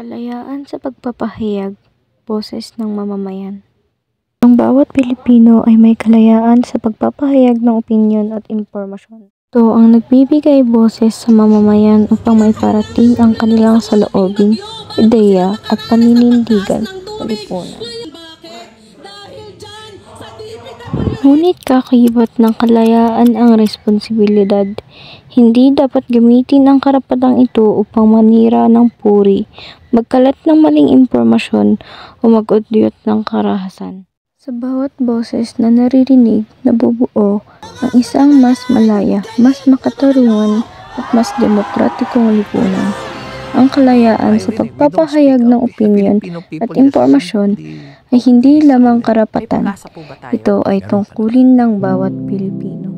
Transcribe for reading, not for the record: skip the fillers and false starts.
Kalayaan sa pagpapahayag, boses ng mamamayan. Ang bawat Pilipino ay may kalayaan sa pagpapahayag ng opinyon at impormasyon. Ito ang nagbibigay boses sa mamamayan upang maiparating ang kanilang saloobin, ideya at paninindigan sa lipunan. Ngunit kakaibot ng kalayaan ang responsibilidad. Hindi dapat gamitin ang karapatang ito upang manira ng puri, magkalat ng maling impormasyon o mag-udyot ng karahasan. Sa bawat boses na naririnig, nabubuo ang isang mas malaya, mas makatarungan at mas demokratikong lipunan. Ang kalayaan sa pagpapahayag ng opinyon at impormasyon ay hindi lamang karapatan. Ito ay tungkulin ng bawat Pilipino.